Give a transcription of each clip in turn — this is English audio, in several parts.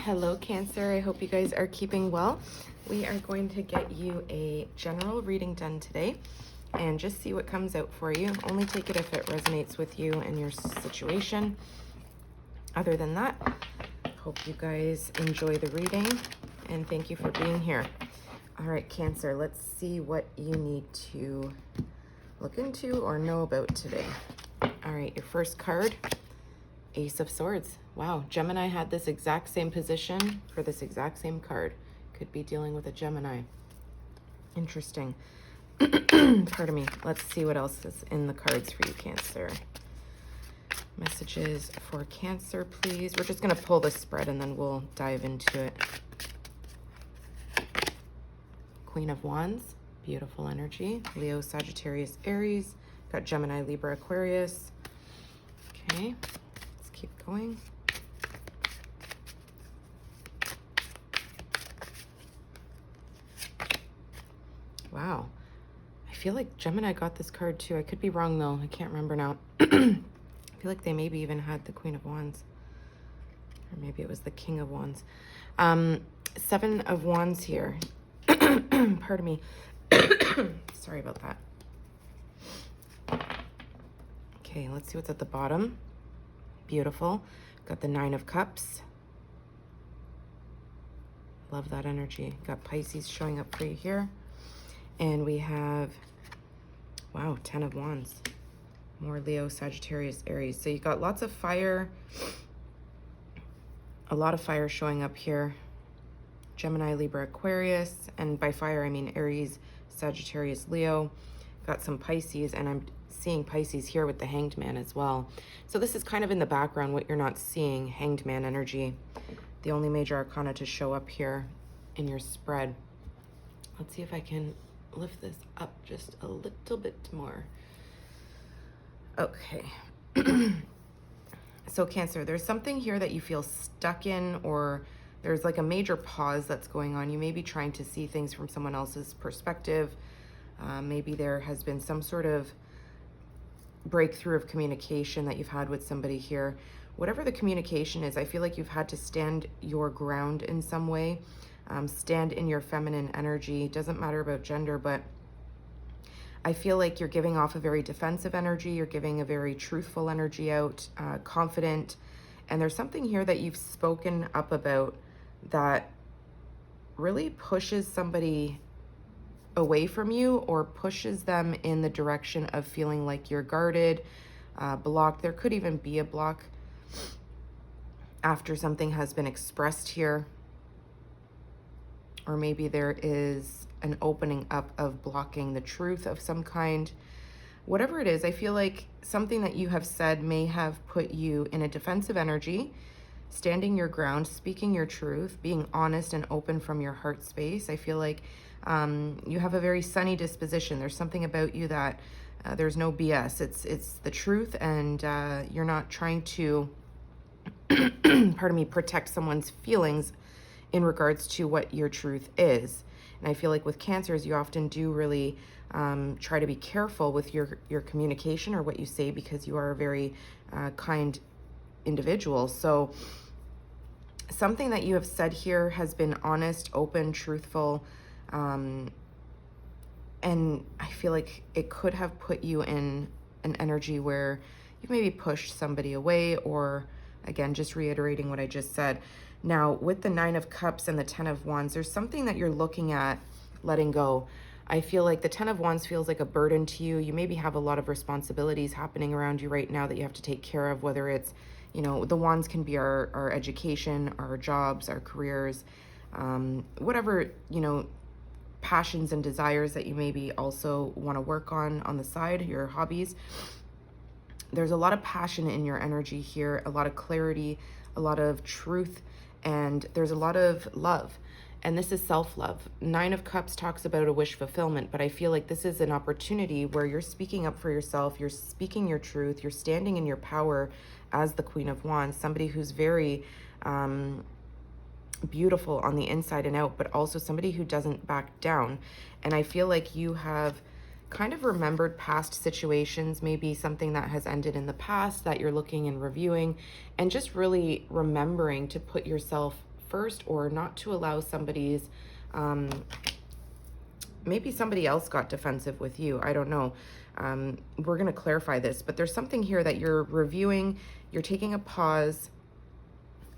Hello, Cancer. I hope you guys are keeping well. We are going to get you a general reading done today and just see what comes out for you. Only take it if it resonates with you and your situation. Other than that, hope you guys enjoy the reading and thank you for being here. All right, Cancer, let's see what you need to look into or know about today. All right, your first card, Ace of Swords. Wow, Gemini had this exact same position for this exact same card. Could be dealing with a Gemini. Interesting. Pardon me. Let's see what else is in the cards for you, Cancer. Messages for Cancer, please. We're just going to pull the spread and then we'll dive into it. Queen of Wands. Beautiful energy. Leo, Sagittarius, Aries. Got Gemini, Libra, Aquarius. Okay. Let's keep going. Wow. I feel like Gemini got this card too. I could be wrong though. I can't remember now. I feel like they maybe even had the Queen of Wands. Or maybe it was the King of Wands. Seven of Wands here. Pardon me. Sorry about that. Okay, let's see what's at the bottom. Beautiful. Got the Nine of Cups. Love that energy. Got Pisces showing up for you here. And we have, wow, 10 of Wands. More Leo, Sagittarius, Aries. So you got lots of fire. A lot of fire showing up here. Gemini, Libra, Aquarius. And by fire, I mean Aries, Sagittarius, Leo. Got some Pisces, and I'm seeing Pisces here with the Hanged Man as well. So this is kind of in the background, what you're not seeing, Hanged Man energy. The only major arcana to show up here in your spread. Let's see if I can lift this up just a little bit more. Okay. So Cancer, there's something here that you feel stuck in, or there's like a major pause that's going on. You may be trying to see things from someone else's perspective. Maybe there has been some sort of breakthrough of communication that you've had with somebody here. Whatever the communication is, I feel like you've had to stand your ground in some way. Stand in your feminine energy. Doesn't matter about gender, but I feel like you're giving off a very defensive energy. You're giving a very truthful energy out, confident. And there's something here that you've spoken up about that really pushes somebody away from you or pushes them in the direction of feeling like you're guarded, blocked. There could even be a block after something has been expressed here. Or maybe there is an opening up of blocking the truth of some kind. Whatever it is, I feel like something that you have said may have put you in a defensive energy, standing your ground, speaking your truth, being honest and open from your heart space. I feel like you have a very sunny disposition. There's something about you that there's no BS. It's the truth, and you're not trying to, pardon me, protect someone's feelings in regards to what your truth is. And I feel like with Cancers, you often do really try to be careful with your communication or what you say, because you are a very kind individual. So something that you have said here has been honest, open, truthful, and I feel like it could have put you in an energy where you maybe pushed somebody away, or again, just reiterating what I just said. Now, with the Nine of Cups and the 10 of Wands, there's something that you're looking at letting go. I feel like the 10 of Wands feels like a burden to you. You maybe have a lot of responsibilities happening around you right now that you have to take care of, whether it's, you know, the Wands can be our education, our jobs, our careers, whatever, you know, passions and desires that you maybe also want to work on the side, your hobbies. There's a lot of passion in your energy here, a lot of clarity, a lot of truth, and there's a lot of love. And this is self-love. Nine of Cups talks about a wish fulfillment, but I feel like this is an opportunity where you're speaking up for yourself, you're speaking your truth, you're standing in your power as the Queen of Wands, somebody who's very beautiful on the inside and out, but also somebody who doesn't back down. And I feel like you have kind of remembered past situations, maybe something that has ended in the past that you're looking and reviewing, and just really remembering to put yourself first, or not to allow somebody's, maybe somebody else got defensive with you. I don't know. We're going to clarify this, but there's something here that you're reviewing, you're taking a pause.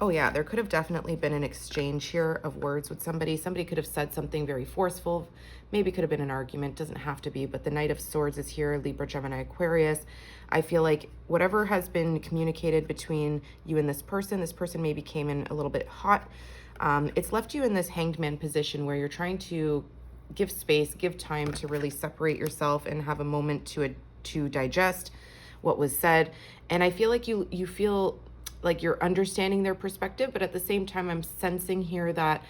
Oh yeah, there could have definitely been an exchange here of words with somebody. Somebody could have said something very forceful. Maybe could have been an argument, doesn't have to be, but the Knight of Swords is here, Libra, Gemini, Aquarius. I feel like whatever has been communicated between you and this person maybe came in a little bit hot. It's left you in this Hanged Man position where you're trying to give space, give time to really separate yourself and have a moment to digest what was said. And I feel like you feel like you're understanding their perspective, but at the same time, I'm sensing here that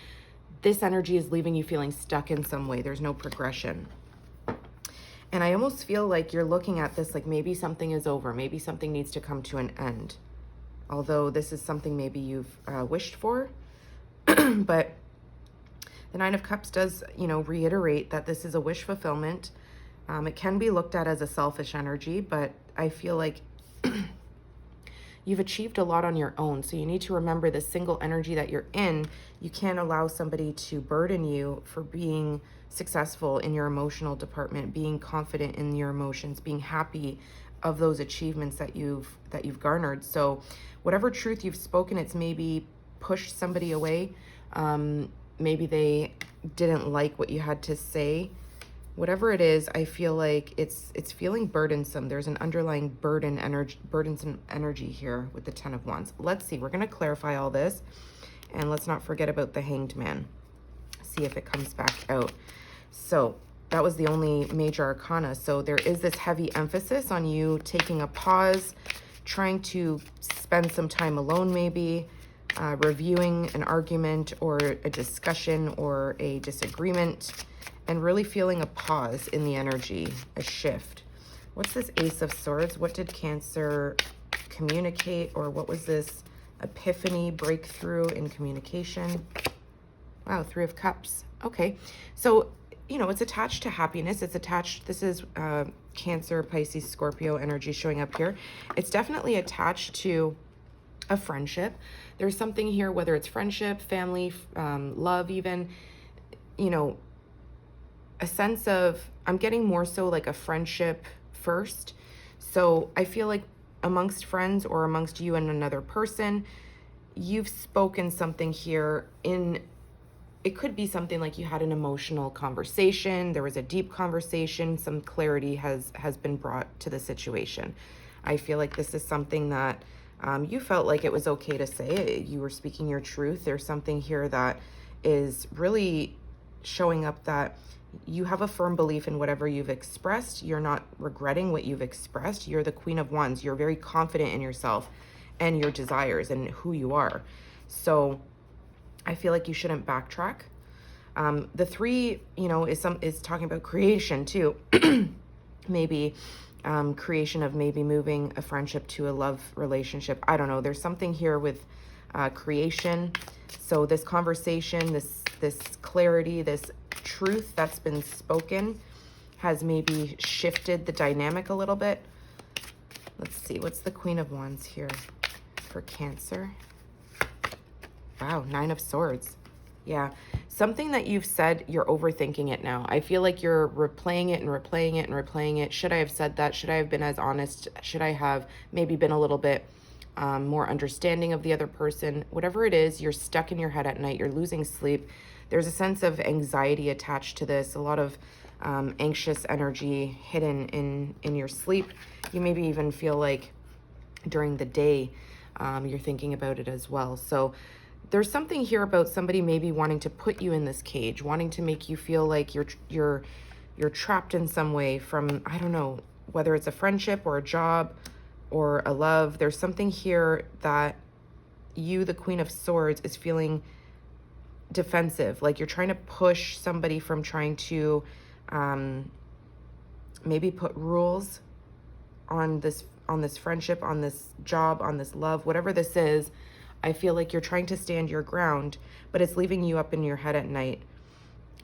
this energy is leaving you feeling stuck in some way. There's no progression. And I almost feel like you're looking at this like maybe something is over. Maybe something needs to come to an end. Although this is something maybe you've wished for. But the Nine of Cups does, reiterate that this is a wish fulfillment. It can be looked at as a selfish energy, but I feel like you've achieved a lot on your own. So you need to remember the single energy that you're in. You can't allow somebody to burden you for being successful in your emotional department, being confident in your emotions, being happy of those achievements that you've garnered. So whatever truth you've spoken, it's maybe pushed somebody away. Maybe they didn't like what you had to say. Whatever it is, I feel like it's feeling burdensome. There's an underlying burdensome energy here with the Ten of Wands. Let's see. We're going to clarify all this. And let's not forget about the Hanged Man. See if it comes back out. So that was the only major arcana. So there is this heavy emphasis on you taking a pause, trying to spend some time alone maybe, reviewing an argument or a discussion or a disagreement, and really feeling a pause in the energy, a shift. What's this Ace of Swords? What did Cancer communicate, or what was this epiphany, breakthrough in communication? Wow, Three of Cups. Okay, so, it's attached to happiness. It's attached, this is Cancer, Pisces, Scorpio energy showing up here. It's definitely attached to a friendship. There's something here, whether it's friendship, family, love even, a sense of, I'm getting more so like a friendship first. So I feel like amongst friends or amongst you and another person, you've spoken something here it could be something like you had an emotional conversation, there was a deep conversation, some clarity has been brought to the situation. I feel like this is something that you felt like it was okay to say. You were speaking your truth. There's something here that is really showing up that you have a firm belief in whatever you've expressed. You're not regretting what you've expressed. You're the Queen of Wands. You're very confident in yourself and your desires and who you are. So I feel like you shouldn't backtrack. The three, is talking about creation too. Maybe creation of maybe moving a friendship to a love relationship. I don't know. There's something here with creation. So this conversation, this clarity, this truth that's been spoken has maybe shifted the dynamic a little bit. Let's see. What's the Queen of Wands here for Cancer? Wow, Nine of Swords. Yeah, something that you've said, you're overthinking it now. I feel like you're replaying it and replaying it and replaying it. Should I have said that? Should I have been as honest? Should I have maybe been a little bit more understanding of the other person? Whatever it is, you're stuck in your head at night. You're losing sleep. There's a sense of anxiety attached to this, a lot of anxious energy hidden in your sleep. You maybe even feel like during the day you're thinking about it as well. So there's something here about somebody maybe wanting to put you in this cage, wanting to make you feel like you're trapped in some way from, I don't know, whether it's a friendship or a job or a love. There's something here that you, the Queen of Swords, is feeling defensive, like you're trying to push somebody from trying to maybe put rules on this friendship, on this job, on this love, whatever this is. I feel like you're trying to stand your ground, but it's leaving you up in your head at night.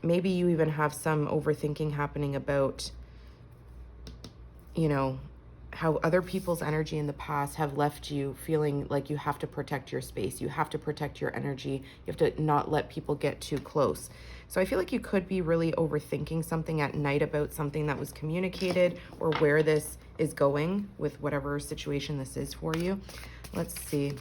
Maybe you even have some overthinking happening about, how other people's energy in the past have left you feeling like you have to protect your space, you have to protect your energy, you have to not let people get too close. So I feel like you could be really overthinking something at night about something that was communicated, or where this is going with whatever situation this is for you. Let's see.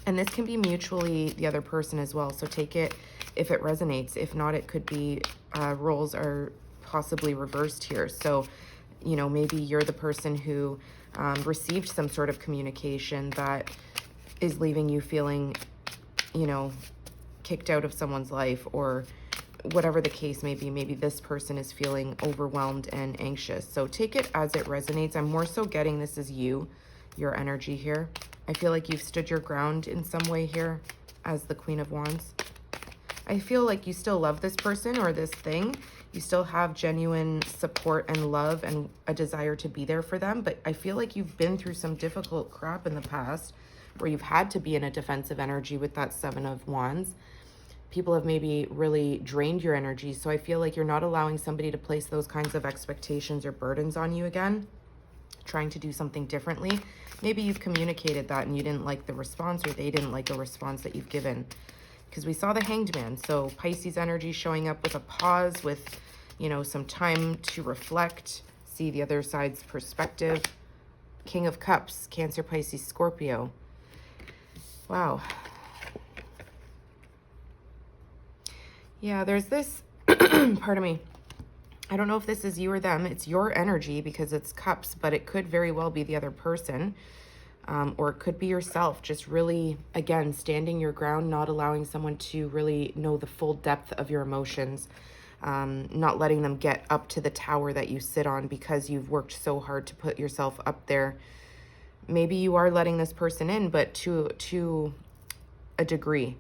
And this can be mutually the other person as well. So take it if it resonates. If not, it could be roles are possibly reversed here. So, you know, maybe you're the person who received some sort of communication that is leaving you feeling, you know, kicked out of someone's life, or whatever the case may be. Maybe this person is feeling overwhelmed and anxious. So take it as it resonates. I'm more so getting this is you, your energy here. I feel like you've stood your ground in some way here as the Queen of Wands. I feel like you still love this person or this thing. You still have genuine support and love and a desire to be there for them. But I feel like you've been through some difficult crap in the past where you've had to be in a defensive energy with that Seven of Wands. People have maybe really drained your energy. So I feel like you're not allowing somebody to place those kinds of expectations or burdens on you again, trying to do something differently. Maybe you've communicated that and you didn't like the response, or they didn't like the response that you've given. Because we saw the Hanged Man. So Pisces energy showing up with a pause, with, you know, some time to reflect, see the other side's perspective. King of Cups, Cancer, Pisces, Scorpio. Wow. Yeah, there's this, pardon me. I don't know if this is you or them. It's your energy because it's cups, but it could very well be the other person. Or it could be yourself, just really, again, standing your ground, not allowing someone to really know the full depth of your emotions, not letting them get up to the tower that you sit on because you've worked so hard to put yourself up there. Maybe you are letting this person in, but to a degree.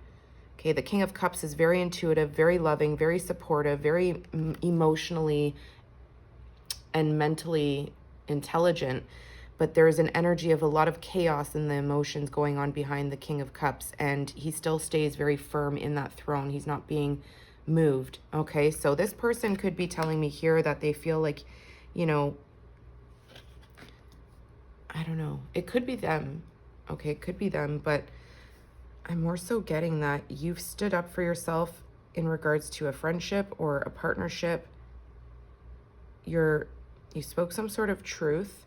Okay, the King of Cups is very intuitive, very loving, very supportive, very emotionally and mentally intelligent. But there is an energy of a lot of chaos and the emotions going on behind the King of Cups. And he still stays very firm in that throne. He's not being moved. Okay, so this person could be telling me here that they feel like, you know, I don't know. It could be them. Okay, it could be them. But I'm more so getting that you've stood up for yourself in regards to a friendship or a partnership. You spoke some sort of truth.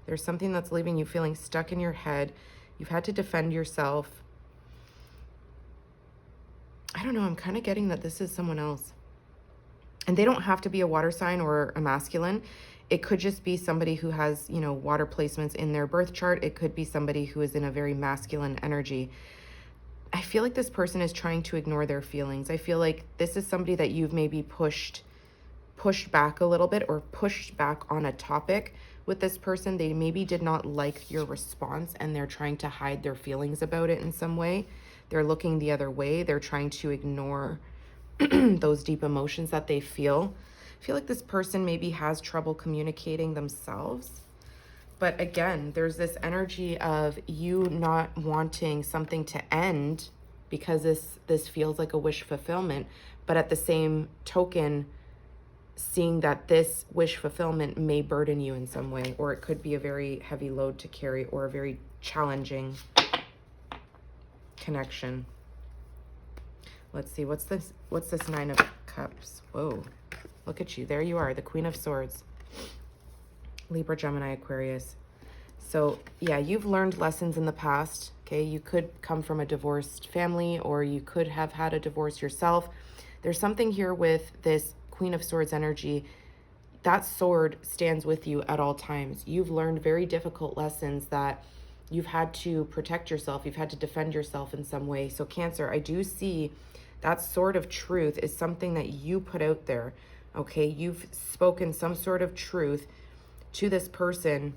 There's something that's leaving you feeling stuck in your head. You've had to defend yourself. I don't know. I'm kind of getting that this is someone else. And they don't have to be a water sign or a masculine. It could just be somebody who has, you know, water placements in their birth chart. It could be somebody who is in a very masculine energy. I feel like this person is trying to ignore their feelings. I feel like this is somebody that you've maybe pushed back a little bit, or pushed back on a topic with this person. They maybe did not like your response and they're trying to hide their feelings about it in some way. They're looking the other way. They're trying to ignore those deep emotions that they feel. I feel like this person maybe has trouble communicating themselves. But again, there's this energy of you not wanting something to end because this feels like a wish fulfillment. But at the same token, seeing that this wish fulfillment may burden you in some way, or it could be a very heavy load to carry, or a very challenging connection. Let's see, what's this Nine of Cups? Whoa, look at you. There you are, the Queen of Swords. Libra, Gemini, Aquarius. So yeah, you've learned lessons in the past. Okay, you could come from a divorced family, or you could have had a divorce yourself. There's something here with this Queen of Swords energy. That sword stands with you at all times. You've learned very difficult lessons that you've had to protect yourself. You've had to defend yourself in some way. So Cancer, I do see that sword of truth is something that you put out there. Okay, you've spoken some sort of truth to this person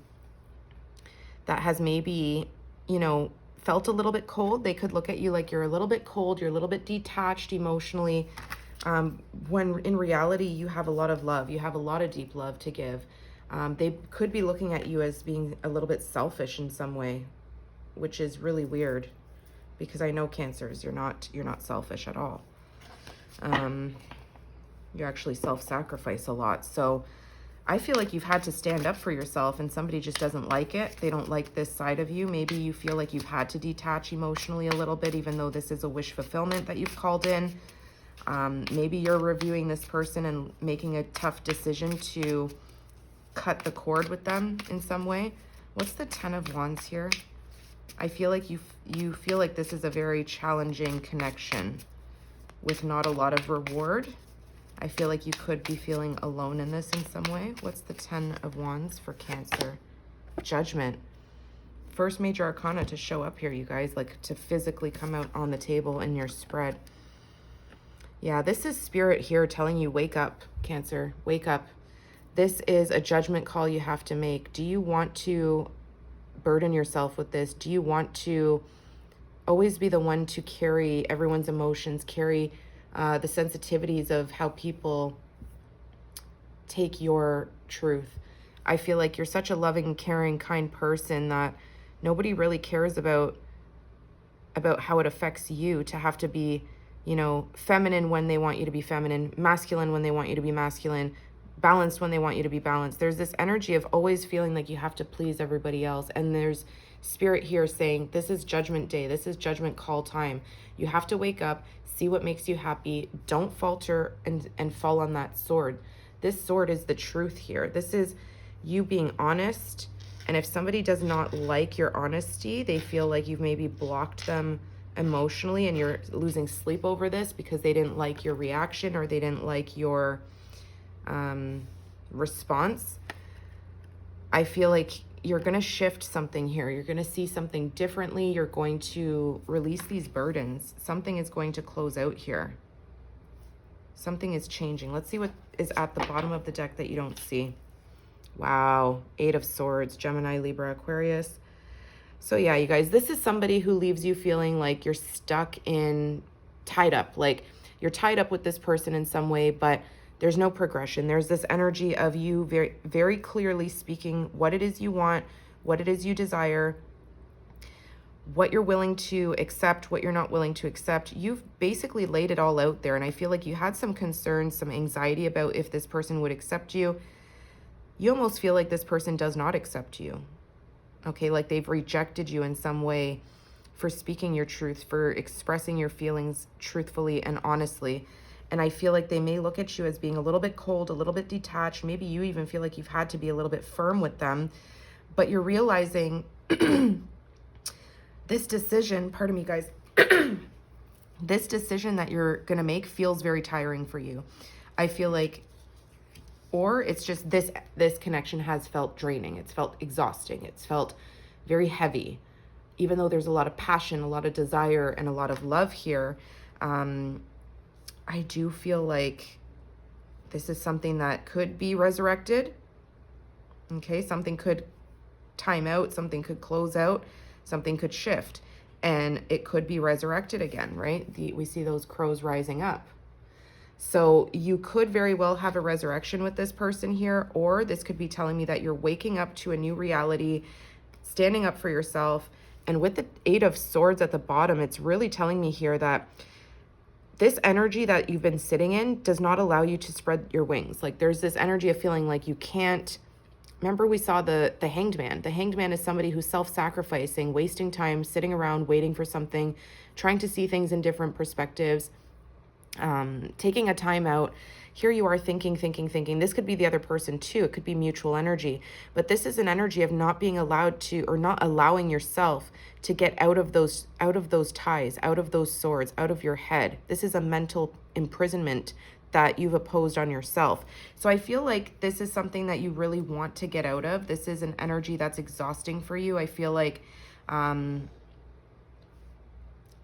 that has maybe, you know, felt a little bit cold. They could look at you like you're a little bit cold, you're a little bit detached emotionally, when in reality you have a lot of love. You have a lot of deep love to give. They could be looking at you as being a little bit selfish in some way, which is really weird, because I know Cancers, you're not selfish at all. You actually self-sacrifice a lot. So I feel like you've had to stand up for yourself and somebody just doesn't like it. They don't like this side of you. Maybe you feel like you've had to detach emotionally a little bit, even though this is a wish fulfillment that you've called in. Maybe you're reviewing this person and making a tough decision to cut the cord with them in some way. What's the Ten of Wands here? I feel like you feel like this is a very challenging connection with not a lot of reward. I feel like you could be feeling alone in this in some way. What's the Ten of Wands for Cancer? Judgment. First major arcana to show up here, you guys, like to physically come out on the table in your spread. Yeah, this is spirit here telling you, wake up, Cancer, wake up. This is a judgment call you have to make. Do you want to burden yourself with this? Do you want to always be the one to carry everyone's emotions, carry the sensitivities of how people take your truth? I feel like you're such a loving, caring, kind person that nobody really cares about how it affects you to have to be, you know, feminine when they want you to be feminine, masculine when they want you to be masculine, balanced when they want you to be balanced. There's this energy of always feeling like you have to please everybody else. And there's spirit here saying, this is judgment day. This is judgment call time. You have to wake up, see what makes you happy. Don't falter and fall on that sword. This sword is the truth here. This is you being honest. And if somebody does not like your honesty, they feel like you've maybe blocked them emotionally and you're losing sleep over this because they didn't like your reaction or they didn't like your response. I feel like you're going to shift something here. You're going to see something differently. You're going to release these burdens. Something is going to close out here. Something is changing. Let's see what is at the bottom of the deck that you don't see. Wow. Eight of Swords, Gemini, Libra, Aquarius. So yeah, you guys, this is somebody who leaves you feeling like you're stuck in, tied up. Like you're tied up with this person in some way, but there's no progression. There's this energy of you very, very clearly speaking what it is you want, what it is you desire, what you're willing to accept, what you're not willing to accept. You've basically laid it all out there. And I feel like you had some concerns, some anxiety about if this person would accept you. You almost feel like this person does not accept you. Okay, like they've rejected you in some way for speaking your truth, for expressing your feelings truthfully and honestly. And I feel like they may look at you as being a little bit cold, a little bit detached. Maybe you even feel like you've had to be a little bit firm with them. But you're realizing this decision, pardon me, guys, this decision that you're going to make feels very tiring for you. I feel like, or it's just this connection has felt draining. It's felt exhausting. It's felt very heavy. Even though there's a lot of passion, a lot of desire, and a lot of love here, I do feel like this is something that could be resurrected. Okay, something could time out, something could close out, something could shift, and it could be resurrected again, right? We see those crows rising up. So you could very well have a resurrection with this person here, or this could be telling me that you're waking up to a new reality, standing up for yourself. And with the Eight of Swords at the bottom, it's really telling me here that this energy that you've been sitting in does not allow you to spread your wings. Like there's this energy of feeling like you can't. Remember we saw the Hanged Man. The Hanged Man is somebody who's self-sacrificing, wasting time, sitting around, waiting for something, trying to see things in different perspectives, taking a time out. Here you are thinking. This could be the other person too. It could be mutual energy. But this is an energy of not being allowed to, or not allowing yourself to get out of those ties, out of those swords, out of your head. This is a mental imprisonment that you've imposed on yourself. So I feel like this is something that you really want to get out of. This is an energy that's exhausting for you. I feel like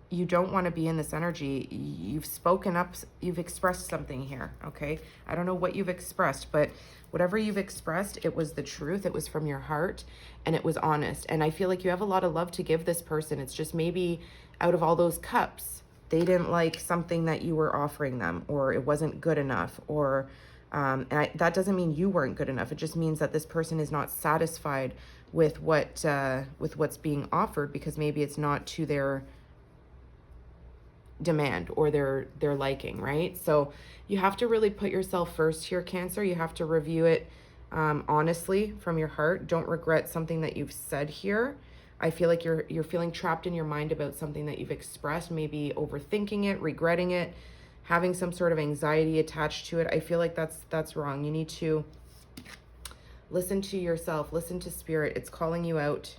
you don't want to be in this energy. You've spoken up, you've expressed something here, okay? I don't know what you've expressed, but whatever you've expressed, it was the truth, it was from your heart, and it was honest. And I feel like you have a lot of love to give this person. It's just maybe out of all those cups, they didn't like something that you were offering them, or it wasn't good enough, or that doesn't mean you weren't good enough. It just means that this person is not satisfied with what's being offered, because maybe it's not to their demand or their liking, right? So you have to really put yourself first here, Cancer. You have to review it honestly, from your heart. Don't regret something that you've said here. I feel like you're feeling trapped in your mind about something that you've expressed, maybe overthinking it, regretting it, having some sort of anxiety attached to it. I feel like that's wrong. You need to listen to yourself, listen to spirit. It's calling you out.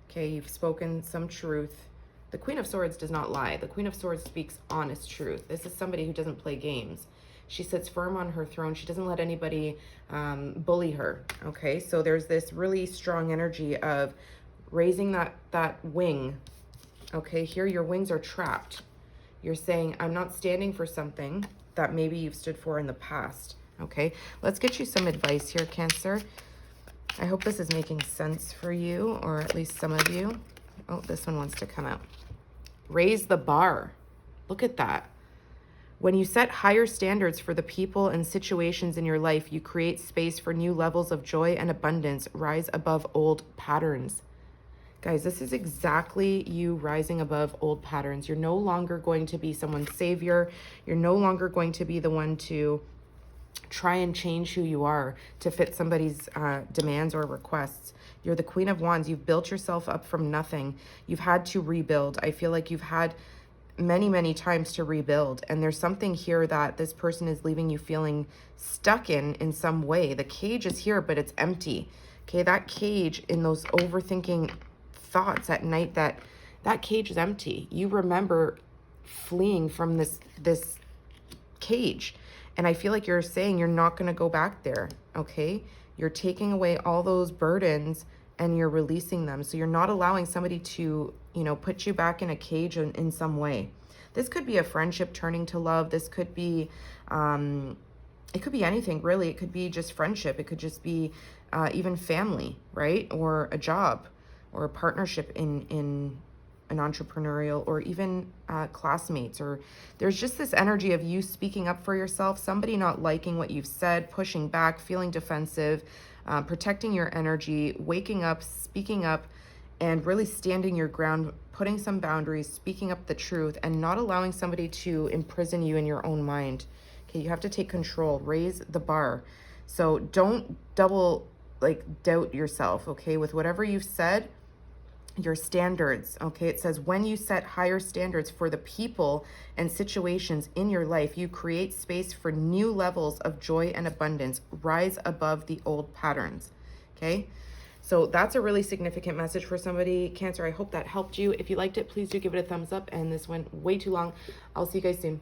Okay, you've spoken some truth. The Queen of Swords does not lie. The Queen of Swords speaks honest truth. This is somebody who doesn't play games. She sits firm on her throne. She doesn't let anybody bully her. Okay, so there's this really strong energy of raising that wing. Okay, here your wings are trapped. You're saying, I'm not standing for something that maybe you've stood for in the past. Okay, let's get you some advice here, Cancer. I hope this is making sense for you, or at least some of you. Oh, this one wants to come out. Raise the bar. Look at that. When you set higher standards for the people and situations in your life, you create space for new levels of joy and abundance. Rise above old patterns. Guys, this is exactly you rising above old patterns. You're no longer going to be someone's savior. You're no longer going to be the one to try and change who you are to fit somebody's demands or requests. You're the Queen of Wands. You've built yourself up from nothing. You've had to rebuild. I feel like you've had many times to rebuild. And there's something here that this person is leaving you feeling stuck in some way. The cage is here, but it's empty. Okay, that cage in those overthinking thoughts at night, that cage is empty. You remember fleeing from this cage. And I feel like you're saying you're not going to go back there, okay? You're taking away all those burdens and you're releasing them. So you're not allowing somebody to, put you back in a cage in some way. This could be a friendship turning to love. This could be, it could be anything, really. It could be just friendship. It could just be even family, right? Or a job or a partnership in an entrepreneurial, or even classmates, or there's just this energy of you speaking up for yourself, somebody not liking what you've said, pushing back, feeling defensive, protecting your energy, waking up, speaking up, and really standing your ground, putting some boundaries, speaking up the truth, and not allowing somebody to imprison you in your own mind. Okay, you have to take control, raise the bar. So don't double doubt yourself, okay, with whatever you've said. Your standards, okay? It says when you set higher standards for the people and situations in your life, you create space for new levels of joy and abundance. Rise above the old patterns, okay? So that's a really significant message for somebody, Cancer. I hope that helped you. If you liked it, please do give it a thumbs up. And this went way too long. I'll see you guys soon.